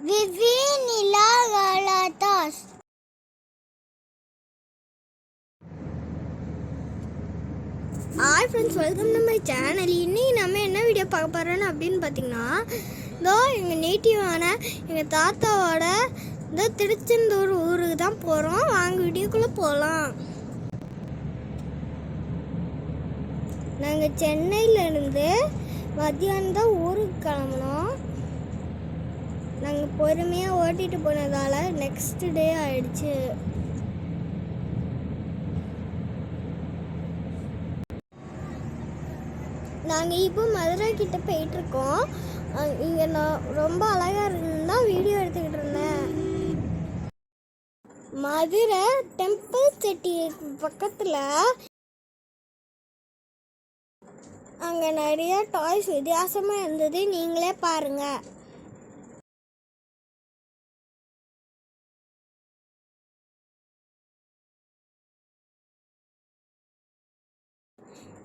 Hi friends, welcome to my channel. இன்னைக்கு நம்ம என்ன வீடியோ பார்க்க போகிறோன்னு அப்படின்னு பார்த்தீங்கன்னா, இதோ எங்கள் நேட்டிவான எங்கள் தாத்தாவோட இந்த திருச்செந்தூர் ஊருக்கு தான் போகிறோம். வாங்க வீடியோக்குள்ளே போகலாம். நாங்கள் சென்னையிலேருந்து மத்தியானம் தான் ஊருக்கு கிளம்புனோம். நாங்கள் பொறுமையாக ஓட்டிகிட்டு போனதால் நெக்ஸ்ட் டே ஆயிடுச்சு. நாங்கள் இப்போ மதுரை கிட்ட போயிட்டுருக்கோம். இங்கே நான் ரொம்ப அழகாக இருக்குன்னு தான் வீடியோ எடுத்துக்கிட்டு இருந்தேன். மதுரை டெம்பிள் சிட்டி பக்கத்தில் அங்கே நிறைய டாய்ஸ் வித்தியாசமாக இருந்தது. நீங்களே பாருங்கள்.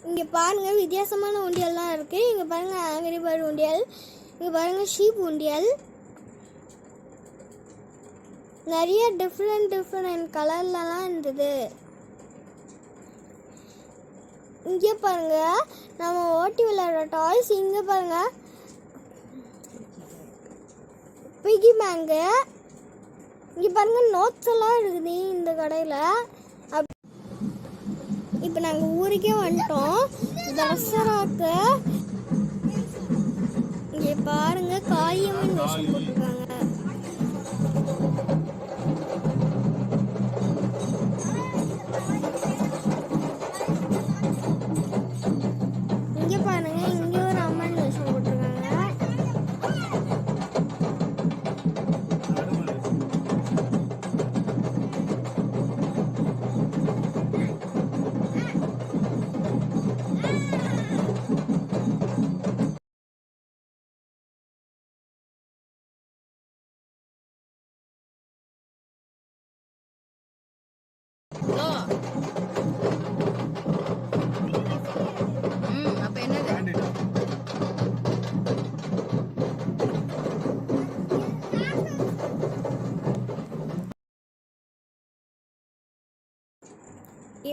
இங்கே பாருங்கள், வித்தியாசமான உண்டியல்லாம் இருக்குது. இங்கே பாருங்கள் ஆங்கிரி பேர்ட் உண்டியல், இங்கே பாருங்கள் ஷீப் உண்டியல். நிறைய டிஃப்ரெண்ட் கலர்லலாம் இருந்தது. இங்கே பாருங்கள் நம்ம ஓட்டி விளையாடுற டாய்ஸ். இங்கே பாருங்கள் பிகி பேங்கு. இங்கே பாருங்கள் நோட்ஸ் எல்லாம் இருக்குது இந்த கடையில். இப்போ நாங்கள் ஊருக்கே வந்துட்டோம். தசராக்கு இங்கே பாருங்க காளியம்மன் வேஷம் போட்டிருக்காங்க. இங்கே பாருங்க இங்கே ஒரு அம்மன் வேஷம் போட்டிருக்காங்க.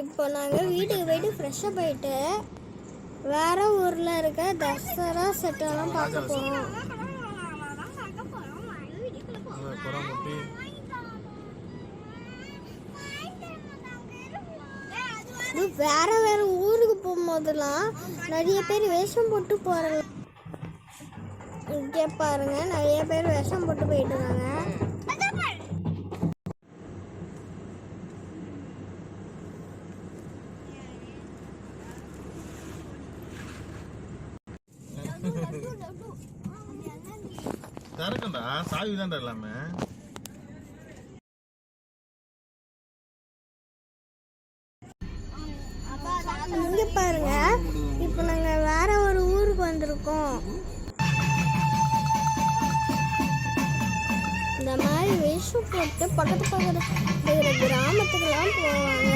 இப்போ நாங்கள் வீட்டுக்கு போயிட்டு ஃப்ரெஷ்ஷாக போயிட்டு வேறு ஊரில் இருக்க தசரா செட்டெல்லாம் பார்க்க போகிறோம். வேறு ஊருக்கு போகும்போதெல்லாம் நிறைய பேர் வேஷம் போட்டு போகிறாங்க. இங்கே பாருங்க நிறைய பேர் வேஷம் போட்டு போயிட்டு இருக்காங்க. சாவி தான் எல்லாமே. இங்க பாருங்க, இப்போ நாங்க வேற ஒரு ஊருக்கு வந்திருக்கோம். இந்த மாதிரி வேஷம் போட்டு பக்கத்து கிராமத்துக்கெல்லாம் போவாங்க.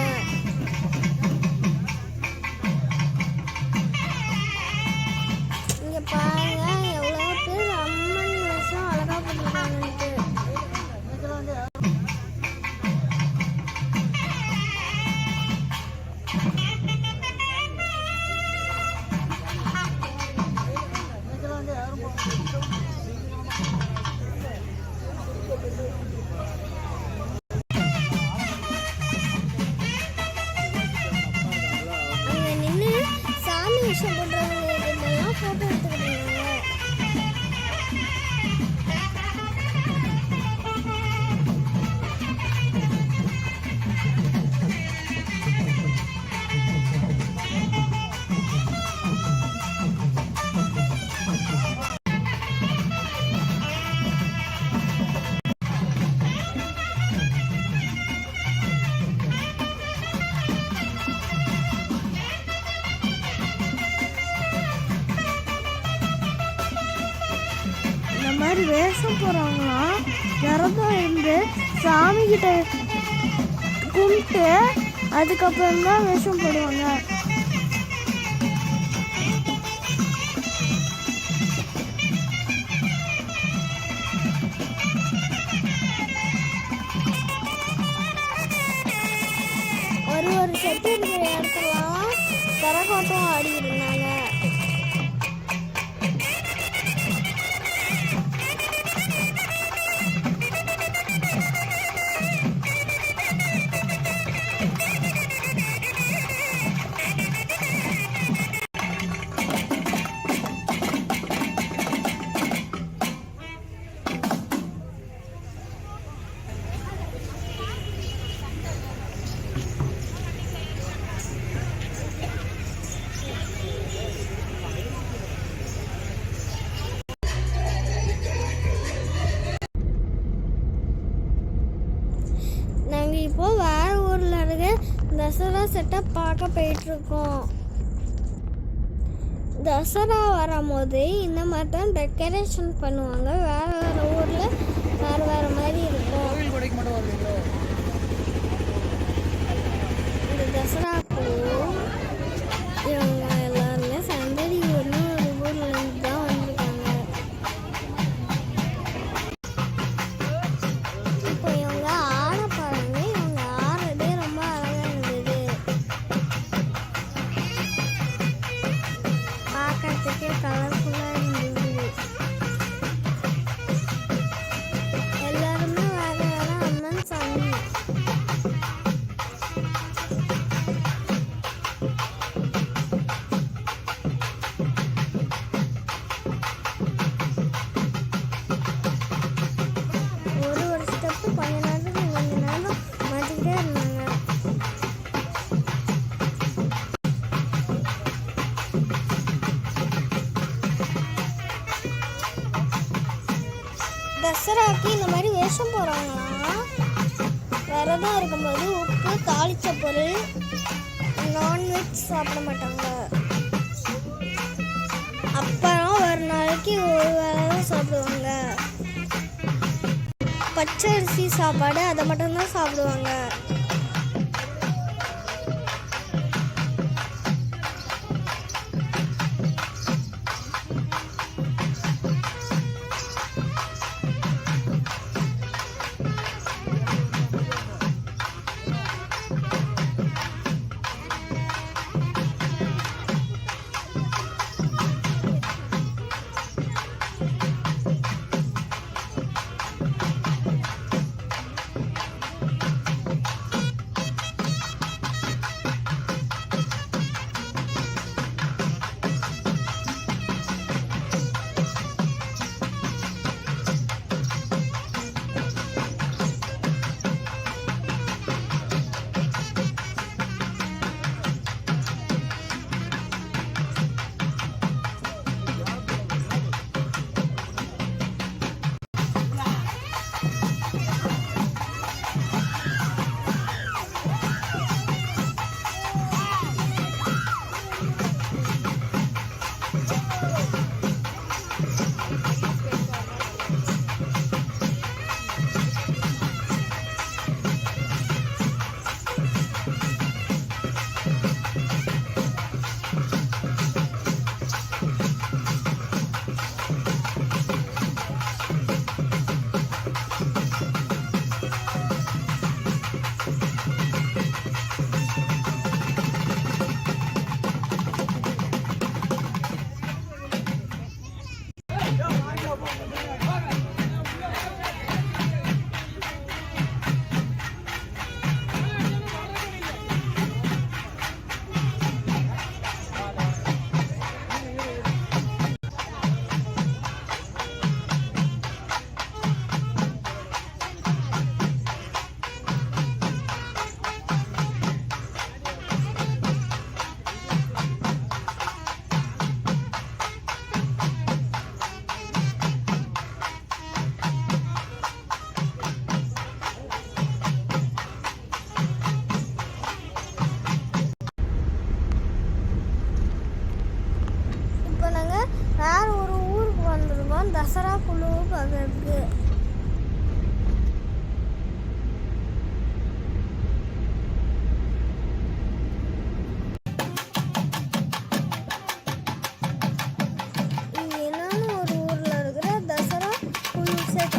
இங்க பாருங்க எவ்வளோ பேர் அம்மன் வேஷம் அழகா போட்டுருக்காங்கன்ட்டு. அங்கே நின்று சாமி விஷயம் போடுறவங்க இதெல்லாம் ஃபோட்டோ எடுத்துக்கிட்டாங்க. இந்த மாதிரி வேஷம் போகிறவங்களாம் விரதம் இருந்து சாமிக்கிட்ட கும்பிட்டு அதுக்கப்புறம் தான் வேஷம் போடுவாங்க. செட்டு இருக்கிற இடத்துலாம் கரகாட்டம் ஆடிட்டு இருந்தாங்க. நாங்கள் இப்போ வேற ஊரில் இருக்க தசரா செட்டப் பார்க்க போயிட்டுருக்கோம். தசரா வரும்போது இந்த மாதிரி தான் டெக்கரேஷன் பண்ணுவாங்க. வேற வேற ஊரில் வேறு வேறு மாதிரி இருக்கும். இந்த தசராக்கு இவங்க எல்லாருமே சந்தடி ஊர்னு ஒரு ஊர்லேருந்து தான் வந்திருக்காங்க. இப்போ இவங்க ஆட பாருங்க. இவங்க ஆடுறதே ரொம்ப அழகாக இருந்தது. பார்க்கறதுக்கே கலர்ஃபுல்லாக இருந்தது. எல்லாருமே வேற வேற அம்மன் சாமி. ஒரு ஸ்டெப்பு கொஞ்ச நேரம் மாற்றிக்கிட்டே இருந்தாங்க. தசராக்கு இந்த மாதிரி வேஷம் போகிறாங்களாம். விரதம் இருக்கும்போது உப்பு தாளித்த பொருள் நான்வெஜ் சாப்பிட மாட்டாங்க. அப்புறம் ஒரு நாளைக்கு ஒரு வேளை தான் சாப்பிடுவாங்க. பச்சரிசி சாப்பாடு அதை மட்டும்தான் சாப்பிடுவாங்க. வேற ஒரு ஊருக்கு வந்திருக்கோம் தசரா குழு பார்க்கறதுக்கு. இது என்னன்னு ஒரு ஊர்ல இருக்கிற தசரா குழு செட்.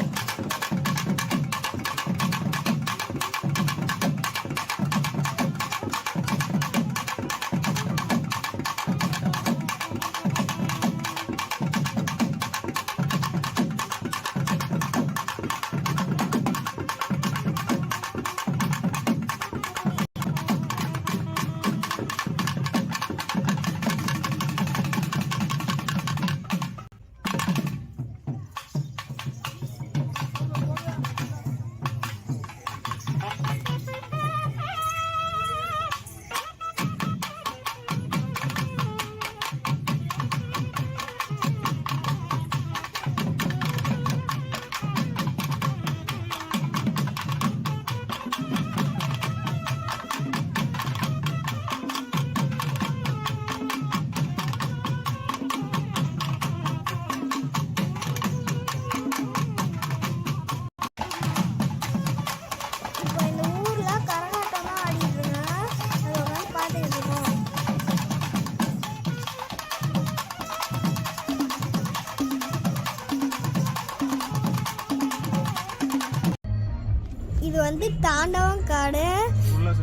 இது வந்து தாண்டவங்காடு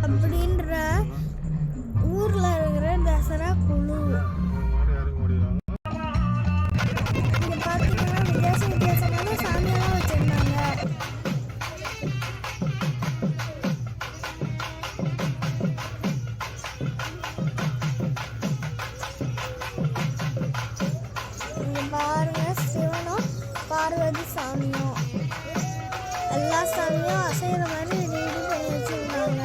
அப்படின்ற ஊர்ல இருக்கிற தசரா குழு. இங்க பாத்தீங்கன்னா வித்தியாசமான சாமியெல்லாம் வச்சிருந்தாங்க. இங்க பாருங்க, சிவனும் பார்வதி சாமியும், எல்லா சாமியும் அசைகிற மாதிரி ரெடி பண்ணி வச்சிருந்தாங்க.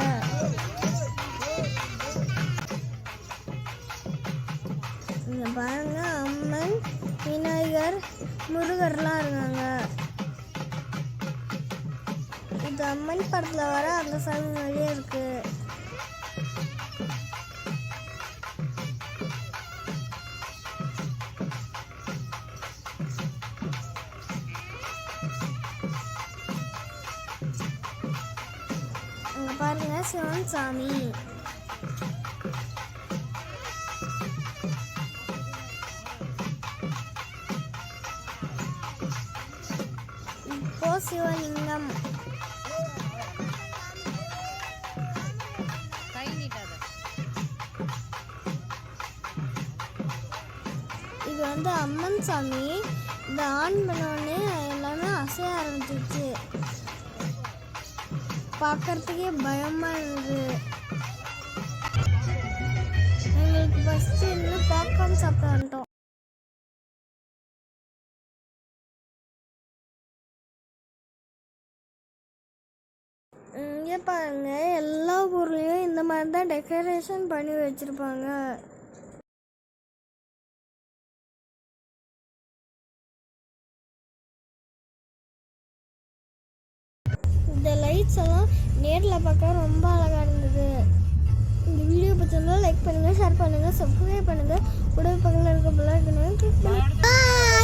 இங்க பாருங்க, அம்மன், விநாயகர், முருகர்லாம் இருக்காங்க. இது அம்மன் படத்துல வர அந்த சாமி மாதிரியே இருக்கு. அங்க பாருங்க, சிவன் சாமி. இப்போ சிவலிங்கம். இது வந்து அம்மன் சாமி. இந்த ஆன் பண்ணோடனே எல்லாமே அசைய ஆரம்பிச்சிருச்சு. பார்க்கறதுக்கே பயமா இருந்தது. எங்களுக்கு ஃபர்ஸ்ட் இன்னும் பாப்கார்ன் சாப்பிட வந்துட்டோம். இங்கே பாருங்க, எல்லா ஊர்லேயும் இந்த மாதிரி தான் டெக்கரேஷன் பண்ணி வச்சிருப்பாங்க. இந்த லைட்ஸ் எல்லாம் நேரில் பார்க்க ரொம்ப அழகாக இருந்தது. இந்த வீடியோ பிடிச்சிருந்தா லைக் பண்ணுங்கள், ஷேர் பண்ணுங்கள், சப்ஸ்கிரைப் பண்ணுங்கள். கூட பக்கத்தில் இருக்க பெல் ஐகானை கிளிக் பண்ணுங்க.